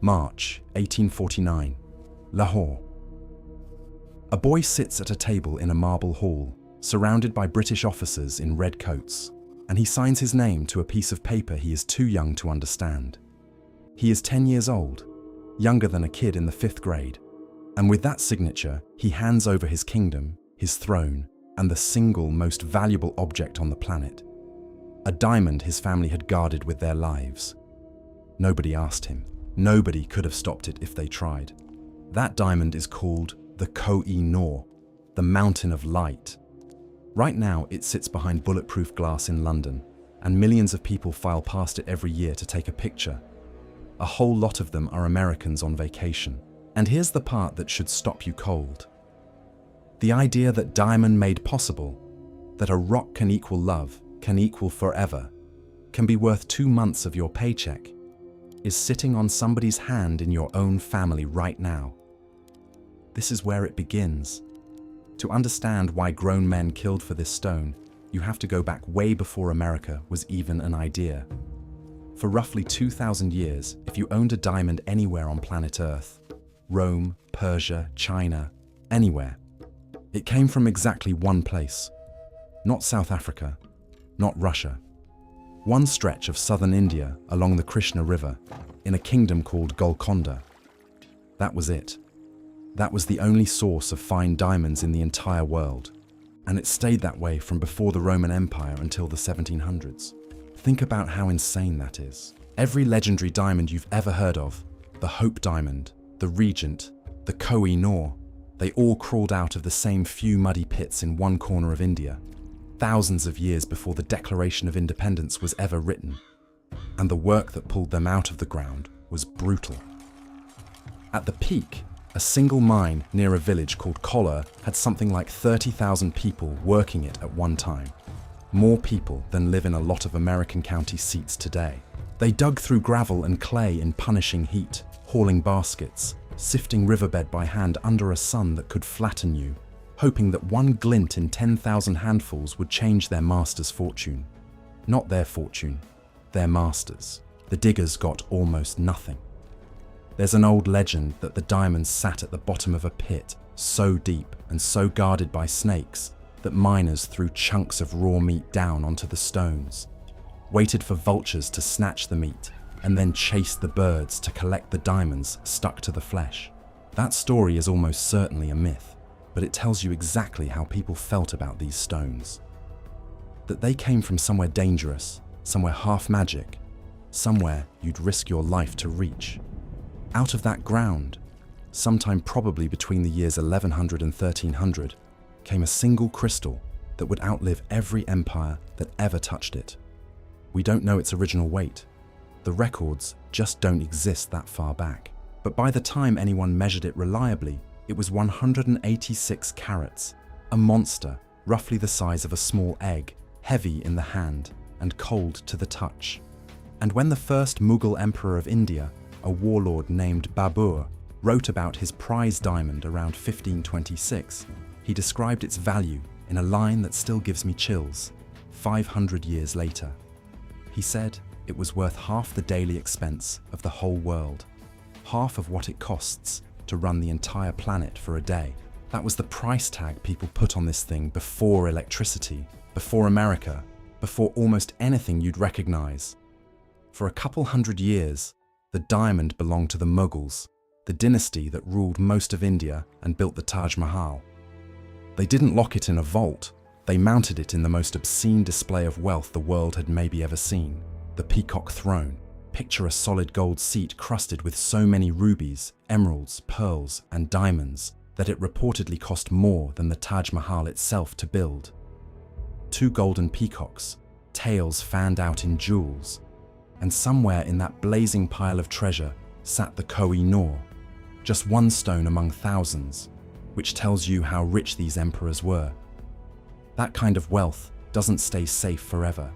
March 1849, Lahore. A boy sits at a table in a marble hall, surrounded by British officers in red coats, and he signs his name to a piece of paper he is too young to understand. He is 10 years old, younger than a kid in the 5th grade, and with that signature, he hands over his kingdom, his throne, and the single most valuable object on the planet. A diamond his family had guarded with their lives. Nobody asked him. Nobody could have stopped it if they tried. That diamond is called the Koh-i-Noor, the Mountain of Light. Right now, it sits behind bulletproof glass in London, and millions of people file past it every year to take a picture. A whole lot of them are Americans on vacation. And here's the part that should stop you cold. The idea that diamond made possible, that a rock can equal love, can equal forever, can be worth 2 months of your paycheck, is sitting on somebody's hand in your own family right now. This is where it begins. To understand why grown men killed for this stone, you have to go back way before America was even an idea. For roughly 2,000 years, if you owned a diamond anywhere on planet Earth, Rome, Persia, China, anywhere, it came from exactly one place. Not South Africa, not Russia. One stretch of southern India along the Krishna River, in a kingdom called Golconda. That was it. That was the only source of fine diamonds in the entire world, and it stayed that way from before the Roman Empire until the 1700s. Think about how insane that is. Every legendary diamond you've ever heard of, the Hope Diamond, the Regent, the Koh-i-Noor, they all crawled out of the same few muddy pits in one corner of India, thousands of years before the Declaration of Independence was ever written. And the work that pulled them out of the ground was brutal. At the peak, a single mine near a village called Koh-i-Noor had something like 30,000 people working it at one time. More people than live in a lot of American county seats today. They dug through gravel and clay in punishing heat, hauling baskets, sifting riverbed by hand under a sun that could flatten you, hoping that one glint in 10,000 handfuls would change their master's fortune. Not their fortune, their master's. The diggers got almost nothing. There's an old legend that the diamonds sat at the bottom of a pit, so deep and so guarded by snakes that miners threw chunks of raw meat down onto the stones, waited for vultures to snatch the meat, and then chased the birds to collect the diamonds stuck to the flesh. That story is almost certainly a myth, but it tells you exactly how people felt about these stones. That they came from somewhere dangerous, somewhere half magic, somewhere you'd risk your life to reach. Out of that ground, sometime probably between the years 1100 and 1300, came a single crystal that would outlive every empire that ever touched it. We don't know its original weight. The records just don't exist that far back. But by the time anyone measured it reliably, it was 186 carats, a monster roughly the size of a small egg, heavy in the hand and cold to the touch. And when the first Mughal emperor of India, a warlord named Babur, wrote about his prize diamond around 1526, he described its value in a line that still gives me chills, 500 years later. He said it was worth half the daily expense of the whole world, half of what it costs to run the entire planet for a day. That was the price tag people put on this thing before electricity, before America, before almost anything you'd recognize. For a couple hundred years, the diamond belonged to the Mughals, the dynasty that ruled most of India and built the Taj Mahal. They didn't lock it in a vault, they mounted it in the most obscene display of wealth the world had maybe ever seen, the Peacock Throne. Picture a solid gold seat crusted with so many rubies, emeralds, pearls, and diamonds that it reportedly cost more than the Taj Mahal itself to build. 2 golden peacocks, tails fanned out in jewels, and somewhere in that blazing pile of treasure sat the Koh-i-Noor, just one stone among thousands, which tells you how rich these emperors were. That kind of wealth doesn't stay safe forever.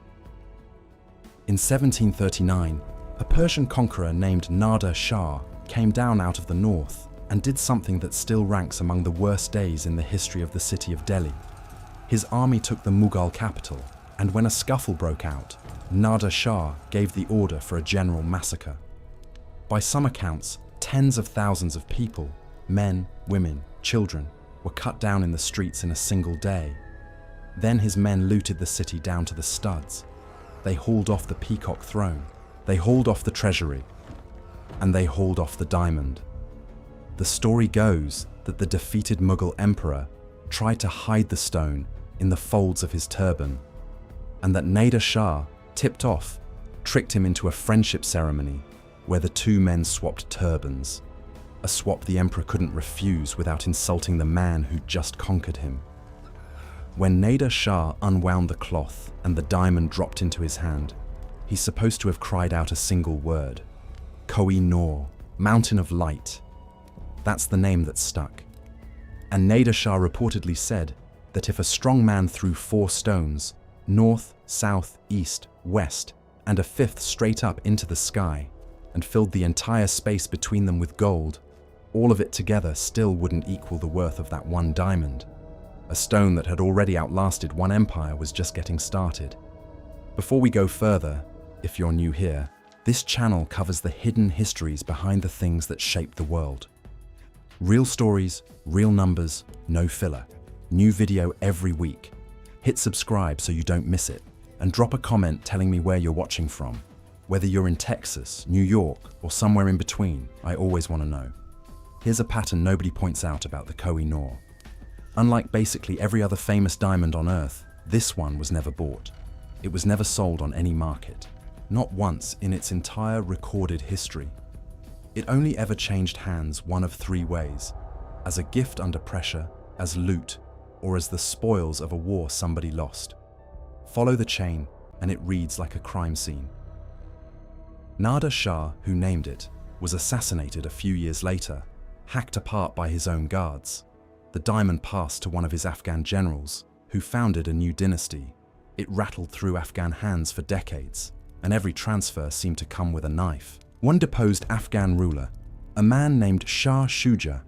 In 1739, a Persian conqueror named Nader Shah came down out of the north and did something that still ranks among the worst days in the history of the city of Delhi. His army took the Mughal capital, and when a scuffle broke out, Nader Shah gave the order for a general massacre. By some accounts, tens of thousands of people, men, women, children, were cut down in the streets in a single day. Then his men looted the city down to the studs. They hauled off the peacock throne, they hauled off the treasury, and they hauled off the diamond. The story goes that the defeated Mughal emperor tried to hide the stone in the folds of his turban, and that Nader Shah, tipped off, tricked him into a friendship ceremony where the two men swapped turbans, a swap the emperor couldn't refuse without insulting the man who'd just conquered him. When Nader Shah unwound the cloth and the diamond dropped into his hand, he's supposed to have cried out a single word: Koh-i-Noor, Mountain of Light. That's the name that stuck. And Nader Shah reportedly said that if a strong man threw 4 stones, north, south, east, west, and a 5th straight up into the sky, and filled the entire space between them with gold, all of it together still wouldn't equal the worth of that one diamond. A stone that had already outlasted one empire was just getting started. Before we go further, if you're new here, this channel covers the hidden histories behind the things that shape the world. Real stories, real numbers, no filler. New video every week. Hit subscribe so you don't miss it, and drop a comment telling me where you're watching from. Whether you're in Texas, New York, or somewhere in between, I always want to know. Here's a pattern nobody points out about the Koh-i-Noor. Unlike basically every other famous diamond on Earth, this one was never bought. It was never sold on any market. Not once in its entire recorded history. It only ever changed hands one of 3 ways: as a gift under pressure, as loot, or as the spoils of a war somebody lost. Follow the chain, and it reads like a crime scene. Nader Shah, who named it, was assassinated a few years later, hacked apart by his own guards. The diamond passed to one of his Afghan generals, who founded a new dynasty. It rattled through Afghan hands for decades, and every transfer seemed to come with a knife. One deposed Afghan ruler, a man named Shah Shuja,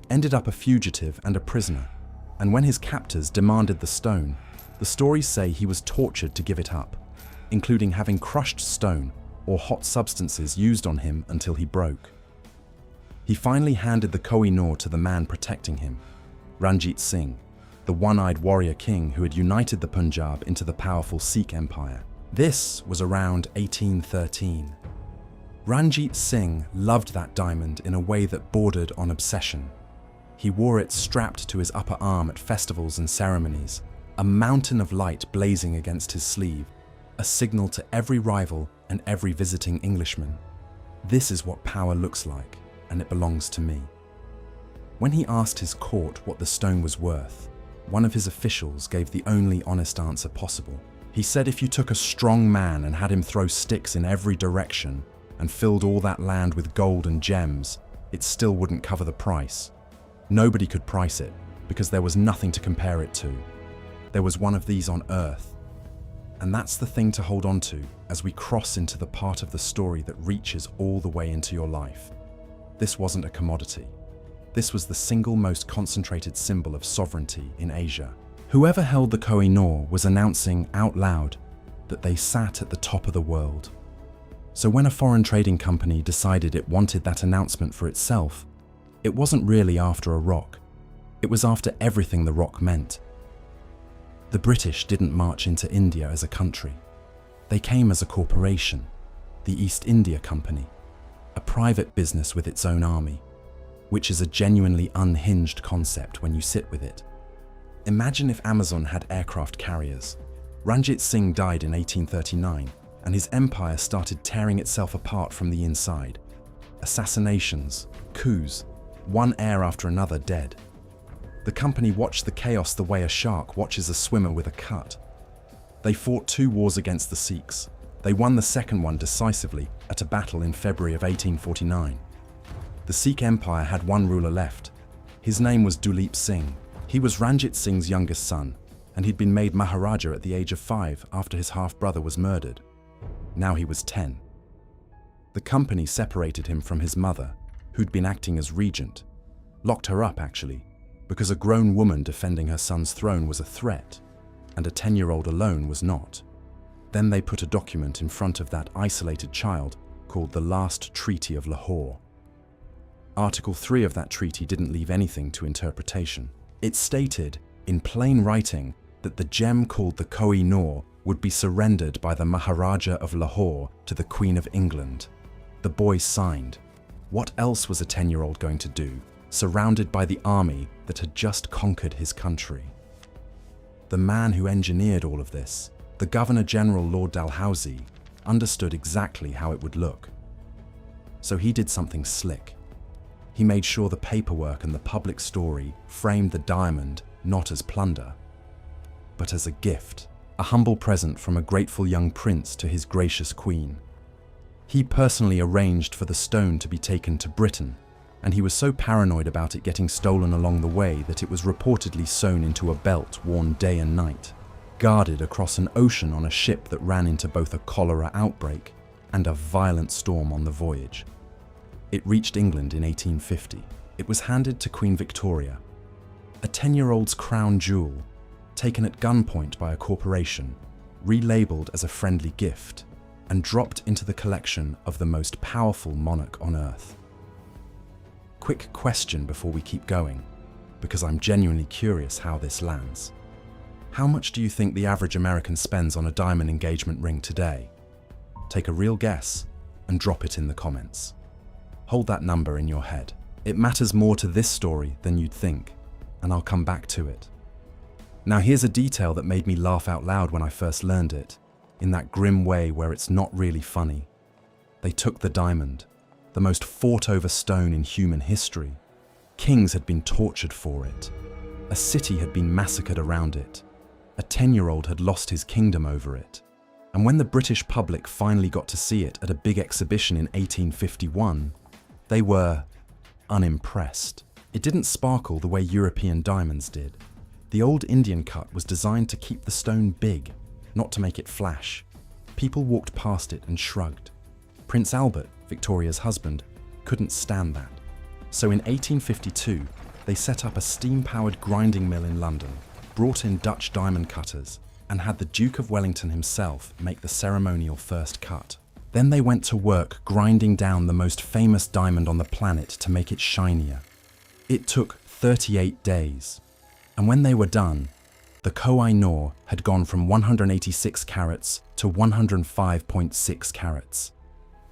ended up a fugitive and a prisoner, and when his captors demanded the stone, the stories say he was tortured to give it up, including having crushed stone or hot substances used on him until he broke. He finally handed the Koh-i-Noor to the man protecting him, Ranjit Singh, the one-eyed warrior king who had united the Punjab into the powerful Sikh empire. This was around 1813. Ranjit Singh loved that diamond in a way that bordered on obsession. He wore it strapped to his upper arm at festivals and ceremonies, a mountain of light blazing against his sleeve, a signal to every rival and every visiting Englishman. This is what power looks like, and it belongs to me. When he asked his court what the stone was worth, one of his officials gave the only honest answer possible. He said if you took a strong man and had him throw sticks in every direction and filled all that land with gold and gems, it still wouldn't cover the price. Nobody could price it because there was nothing to compare it to. There was one of these on Earth. And that's the thing to hold on to as we cross into the part of the story that reaches all the way into your life. This wasn't a commodity. This was the single most concentrated symbol of sovereignty in Asia. Whoever held the Koh-i-Noor was announcing out loud that they sat at the top of the world. So when a foreign trading company decided it wanted that announcement for itself, it wasn't really after a rock. It was after everything the rock meant. The British didn't march into India as a country. They came as a corporation, the East India Company, a private business with its own army, which is a genuinely unhinged concept when you sit with it. Imagine if Amazon had aircraft carriers. Ranjit Singh died in 1839, and his empire started tearing itself apart from the inside. Assassinations, coups, one heir after another dead. The company watched the chaos the way a shark watches a swimmer with a cut. They fought 2 wars against the Sikhs. They won the second one decisively at a battle in February of 1849. The Sikh Empire had one ruler left. His name was Duleep Singh. He was Ranjit Singh's youngest son, and he'd been made Maharaja at the age of 5 after his half-brother was murdered. Now he was 10. The company separated him from his mother, who'd been acting as regent. Locked her up, actually, because a grown woman defending her son's throne was a threat, and a 10-year-old alone was not. Then they put a document in front of that isolated child called the Last Treaty of Lahore. Article 3 of that treaty didn't leave anything to interpretation. It stated, in plain writing, that the gem called the Koh-i-Noor would be surrendered by the Maharaja of Lahore to the Queen of England. The boy signed. What else was a 10-year-old going to do, surrounded by the army that had just conquered his country? The man who engineered all of this, the Governor-General Lord Dalhousie, understood exactly how it would look. So he did something slick. He made sure the paperwork and the public story framed the diamond not as plunder, but as a gift, a humble present from a grateful young prince to his gracious queen. He personally arranged for the stone to be taken to Britain, and he was so paranoid about it getting stolen along the way that it was reportedly sewn into a belt worn day and night, guarded across an ocean on a ship that ran into both a cholera outbreak and a violent storm on the voyage. It reached England in 1850. It was handed to Queen Victoria, a 10-year-old's crown jewel, taken at gunpoint by a corporation, relabeled as a friendly gift, and dropped into the collection of the most powerful monarch on earth. Quick question before we keep going, because I'm genuinely curious how this lands. How much do you think the average American spends on a diamond engagement ring today? Take a real guess and drop it in the comments. Hold that number in your head. It matters more to this story than you'd think, and I'll come back to it. Now here's a detail that made me laugh out loud when I first learned it, in that grim way where it's not really funny. They took the diamond, the most fought-over stone in human history. Kings had been tortured for it. A city had been massacred around it. A 10-year-old had lost his kingdom over it. And when the British public finally got to see it at a big exhibition in 1851, they were unimpressed. It didn't sparkle the way European diamonds did. The old Indian cut was designed to keep the stone big, not to make it flash. People walked past it and shrugged. Prince Albert, Victoria's husband, couldn't stand that. So in 1852, they set up a steam-powered grinding mill in London, brought in Dutch diamond cutters, and had the Duke of Wellington himself make the ceremonial first cut. Then they went to work grinding down the most famous diamond on the planet to make it shinier. It took 38 days. And when they were done, the Koh-i-Noor had gone from 186 carats to 105.6 carats.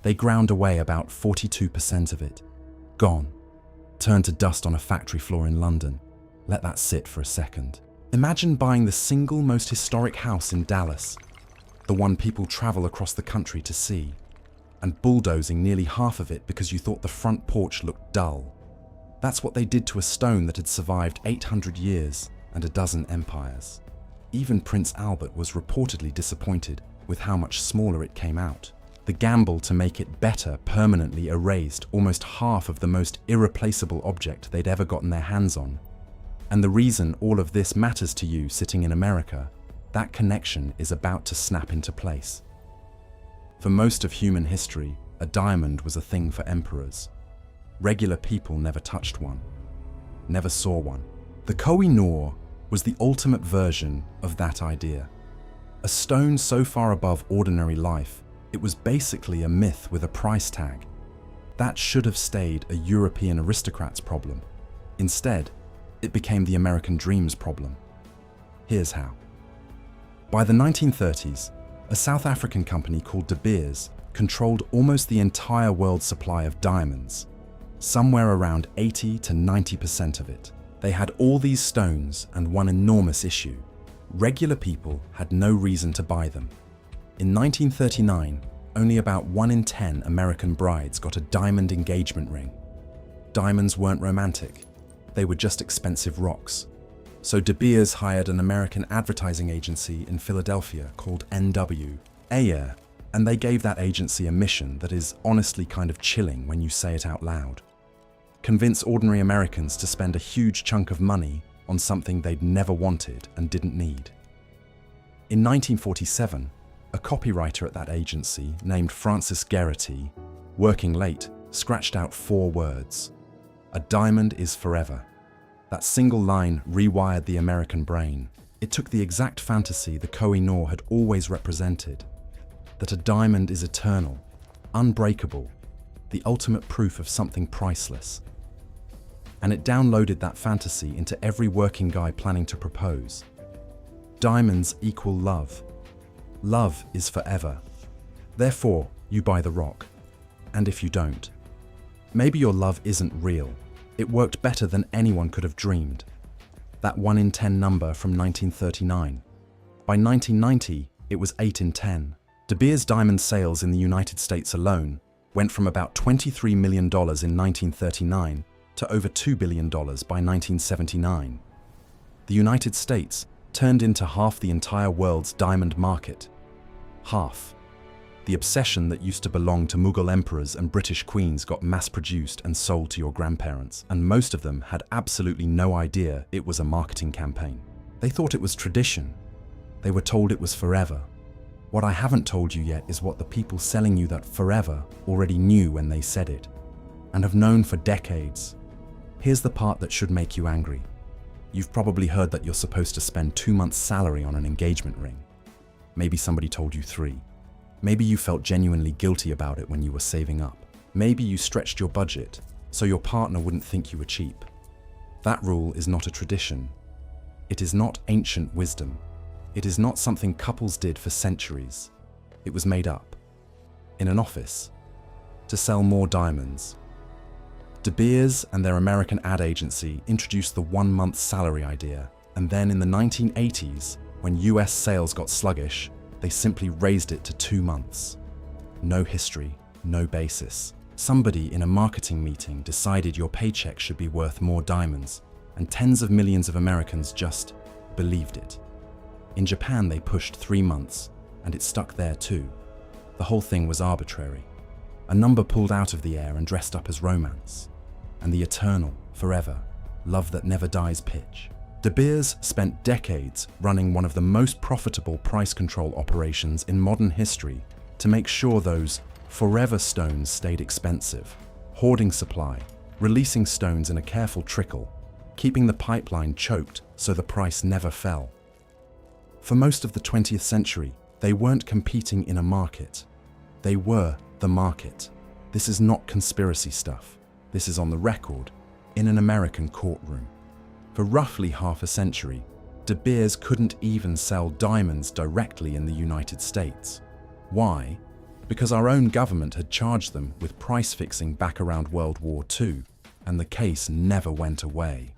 They ground away about 42% of it. Gone. Turned to dust on a factory floor in London. Let that sit for a second. Imagine buying the single most historic house in Dallas, the one people travel across the country to see, and bulldozing nearly half of it because you thought the front porch looked dull. That's what they did to a stone that had survived 800 years and a dozen empires. Even Prince Albert was reportedly disappointed with how much smaller it came out. The gamble to make it better permanently erased almost half of the most irreplaceable object they'd ever gotten their hands on. And the reason all of this matters to you sitting in America, that connection is about to snap into place. For most of human history, a diamond was a thing for emperors. Regular people never touched one, never saw one. The Koh-i-Noor was the ultimate version of that idea. A stone so far above ordinary life, it was basically a myth with a price tag. That should have stayed a European aristocrat's problem. Instead, it became the American dream's problem. Here's how. By the 1930s, a South African company called De Beers controlled almost the entire world's supply of diamonds, somewhere around 80 to 90% of it. They had all these stones and one enormous issue. Regular people had no reason to buy them. In 1939, only about 1 in 10 American brides got a diamond engagement ring. Diamonds weren't romantic, they were just expensive rocks. So De Beers hired an American advertising agency in Philadelphia called N.W. Ayer, and they gave that agency a mission that is honestly kind of chilling when you say it out loud. Convince ordinary Americans to spend a huge chunk of money on something they'd never wanted and didn't need. In 1947, a copywriter at that agency named Francis Geraghty, working late, scratched out 4 words. A diamond is forever. That single line rewired the American brain. It took the exact fantasy the Koh-i-Noor had always represented, that a diamond is eternal, unbreakable, the ultimate proof of something priceless. And it downloaded that fantasy into every working guy planning to propose. Diamonds equal love. Love is forever. Therefore, you buy the rock. And if you don't, maybe your love isn't real. It worked better than anyone could have dreamed. That 1 in 10 number from 1939. By 1990, it was 8 in 10. De Beers diamond sales in the United States alone went from about $23 million in 1939 to over $2 billion by 1979. The United States turned into half the entire world's diamond market. Half. The obsession that used to belong to Mughal emperors and British queens got mass-produced and sold to your grandparents, and most of them had absolutely no idea it was a marketing campaign. They thought it was tradition. They were told it was forever. What I haven't told you yet is what the people selling you that forever already knew when they said it, and have known for decades. Here's the part that should make you angry. You've probably heard that you're supposed to spend 2 months' salary on an engagement ring. Maybe somebody told you 3. Maybe you felt genuinely guilty about it when you were saving up. Maybe you stretched your budget so your partner wouldn't think you were cheap. That rule is not a tradition. It is not ancient wisdom. It is not something couples did for centuries. It was made up in an office to sell more diamonds. De Beers and their American ad agency introduced the 1-month salary idea, and then in the 1980s, when US sales got sluggish, they simply raised it to 2 months. No history, no basis. Somebody in a marketing meeting decided your paycheck should be worth more diamonds, and tens of millions of Americans just believed it. In Japan, they pushed 3 months, and it stuck there too. The whole thing was arbitrary. A number pulled out of the air and dressed up as romance. And the eternal, forever, love that never dies pitch. De Beers spent decades running one of the most profitable price control operations in modern history to make sure those forever stones stayed expensive, hoarding supply, releasing stones in a careful trickle, keeping the pipeline choked so the price never fell. For most of the 20th century, they weren't competing in a market. They were the market. This is not conspiracy stuff. This is on the record, in an American courtroom. For roughly half a century, De Beers couldn't even sell diamonds directly in the United States. Why? Because our own government had charged them with price fixing back around World War II, and the case never went away.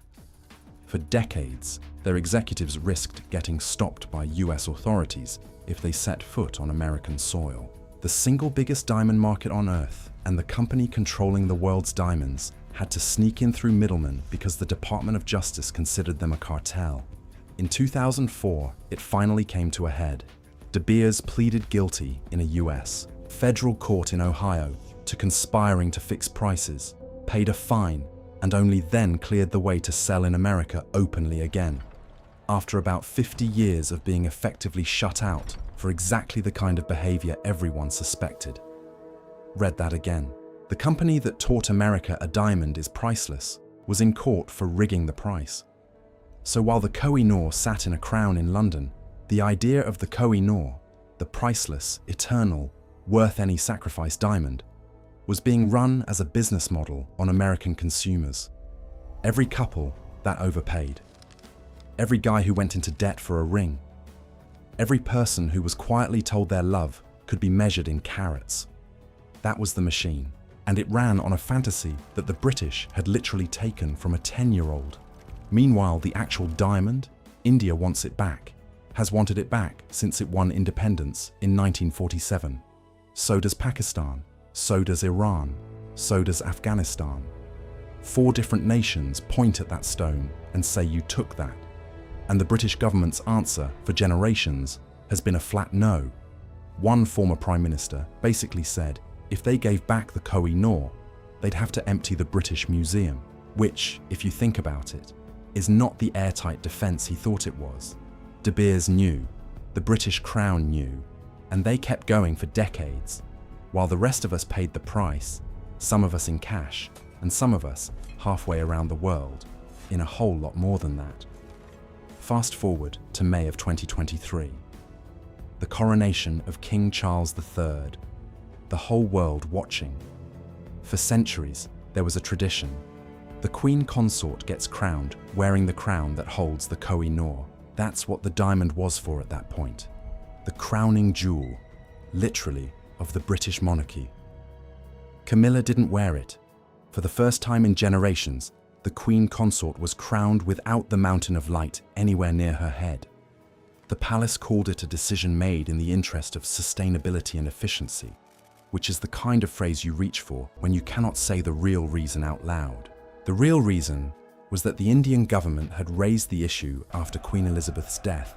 For decades, their executives risked getting stopped by US authorities if they set foot on American soil. The single biggest diamond market on Earth, and the company controlling the world's diamonds, had to sneak in through middlemen because the Department of Justice considered them a cartel. In 2004, it finally came to a head. De Beers pleaded guilty in a US federal court in Ohio to conspiring to fix prices, paid a fine, and only then cleared the way to sell in America openly again, after about 50 years of being effectively shut out for exactly the kind of behavior everyone suspected. Read that again. The company that taught America a diamond is priceless was in court for rigging the price. So while the Koh-i-Noor sat in a crown in London, the idea of the Koh-i-Noor, the priceless, eternal, worth any sacrifice diamond, was being run as a business model on American consumers. Every couple that overpaid. Every guy who went into debt for a ring. Every person who was quietly told their love could be measured in carats. That was the machine. And it ran on a fantasy that the British had literally taken from a 10-year-old. Meanwhile, the actual diamond, India wants it back, has wanted it back since it won independence in 1947. So does Pakistan, so does Iran, so does Afghanistan. 4 different nations point at that stone and say you took that. And the British government's answer for generations has been a flat no. One former Prime Minister basically said, if they gave back the Koh-i-Noor, they'd have to empty the British Museum, which, if you think about it, is not the airtight defense he thought it was. De Beers knew, the British Crown knew, and they kept going for decades, while the rest of us paid the price, some of us in cash, and some of us halfway around the world, in a whole lot more than that. Fast forward to May of 2023. The coronation of King Charles III. the whole world watching. For centuries, there was a tradition. The queen consort gets crowned wearing the crown that holds the Koh-i-Noor. That's what the diamond was for at that point. The crowning jewel, literally, of the British monarchy. Camilla didn't wear it. For the first time in generations, the queen consort was crowned without the mountain of light anywhere near her head. The palace called it a decision made in the interest of sustainability and efficiency, which is the kind of phrase you reach for when you cannot say the real reason out loud. The real reason was that the Indian government had raised the issue after Queen Elizabeth's death.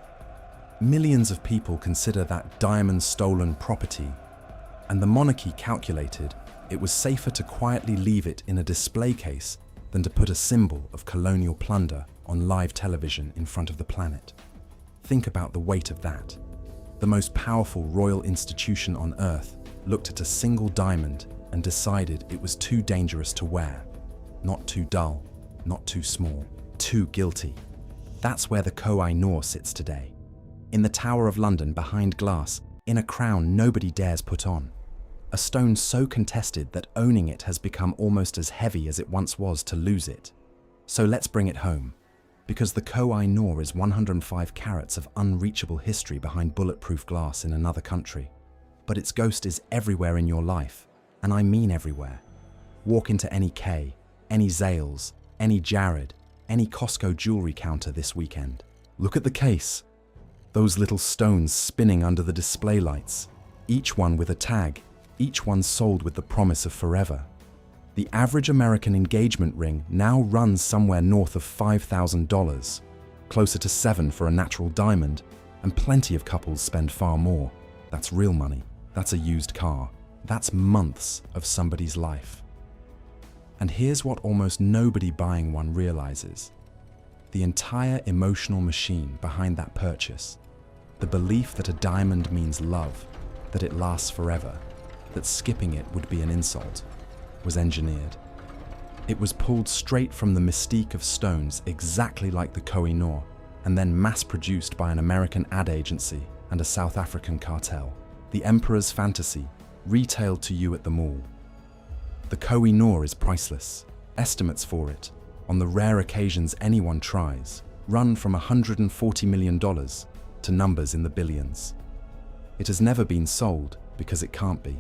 Millions of people consider that diamond stolen property, and the monarchy calculated it was safer to quietly leave it in a display case than to put a symbol of colonial plunder on live television in front of the planet. Think about the weight of that. The most powerful royal institution on earth looked at a single diamond and decided it was too dangerous to wear. Not too dull, not too small, too guilty. That's where the Koh-i-Noor sits today. In the Tower of London behind glass, in a crown nobody dares put on. A stone so contested that owning it has become almost as heavy as it once was to lose it. So let's bring it home. Because the Koh-i-Noor is 105 carats of unreachable history behind bulletproof glass in another country. But its ghost is everywhere in your life, and I mean everywhere. Walk into any Kay, any Zales, any Jared, any Costco jewelry counter this weekend. Look at the case. Those little stones spinning under the display lights, each one with a tag, each one sold with the promise of forever. The average American engagement ring now runs somewhere north of $5,000, closer to $7,000 for a natural diamond, and plenty of couples spend far more. That's real money. That's a used car. That's months of somebody's life. And here's what almost nobody buying one realizes. The entire emotional machine behind that purchase, the belief that a diamond means love, that it lasts forever, that skipping it would be an insult, was engineered. It was pulled straight from the mystique of stones exactly like the Koh-i-Noor, and then mass-produced by an American ad agency and a South African cartel. The Emperor's fantasy, retailed to you at the mall. The Koh-i-Noor is priceless. Estimates for it, on the rare occasions anyone tries, run from $140 million to numbers in the billions. It has never been sold because it can't be.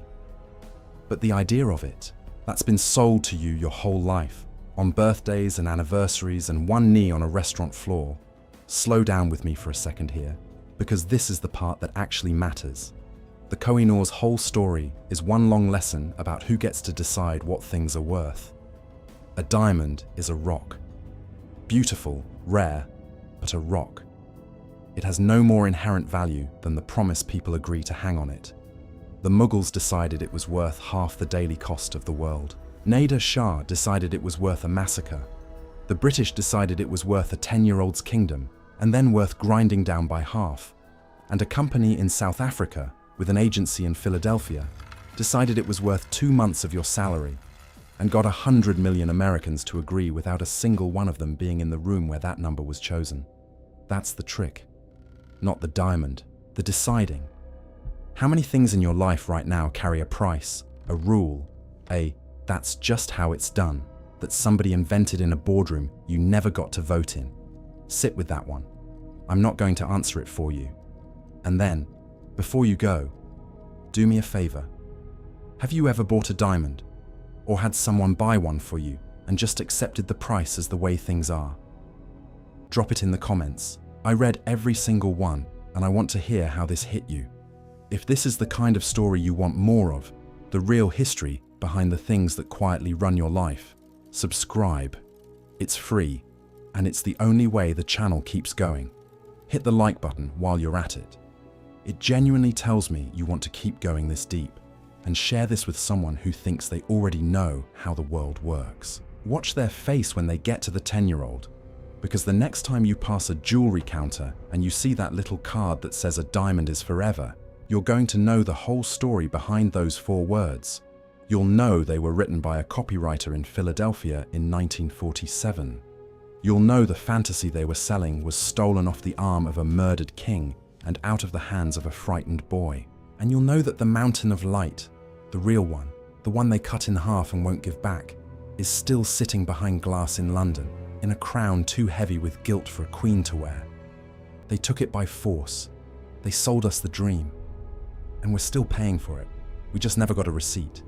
But the idea of it, that's been sold to you your whole life, on birthdays and anniversaries and one knee on a restaurant floor. Slow down with me for a second here, because this is the part that actually matters. The Koh-i-Noor's whole story is one long lesson about who gets to decide what things are worth. A diamond is a rock. Beautiful, rare, but a rock. It has no more inherent value than the promise people agree to hang on it. The Mughals decided it was worth half the daily cost of the world. Nader Shah decided it was worth a massacre. The British decided it was worth a 10-year-old's kingdom, and then worth grinding down by half. And a company in South Africa, with an agency in Philadelphia, decided it was worth 2 months of your salary, and got 100 million Americans to agree without a single one of them being in the room where that number was chosen. That's the trick. Not the diamond, the deciding. How many things in your life right now carry a price, a rule, that's just how it's done, that somebody invented in a boardroom you never got to vote in? Sit with that one. I'm not going to answer it for you. And then, before you go, do me a favor. Have you ever bought a diamond? Or had someone buy one for you and just accepted the price as the way things are? Drop it in the comments. I read every single one, and I want to hear how this hit you. If this is the kind of story you want more of, the real history behind the things that quietly run your life, subscribe. It's free, and it's the only way the channel keeps going. Hit the like button while you're at it. It genuinely tells me you want to keep going this deep, and share this with someone who thinks they already know how the world works. Watch their face when they get to the 10-year-old, because the next time you pass a jewelry counter and you see that little card that says a diamond is forever, you're going to know the whole story behind those 4 words. You'll know they were written by a copywriter in Philadelphia in 1947. You'll know the fantasy they were selling was stolen off the arm of a murdered king and out of the hands of a frightened boy. And you'll know that the mountain of light, The real one, the one they cut in half and won't give back, is still sitting behind glass in London, in a crown too heavy with guilt for a queen to wear. They took it by force. They sold us the dream. And we're still paying for it. We just never got a receipt.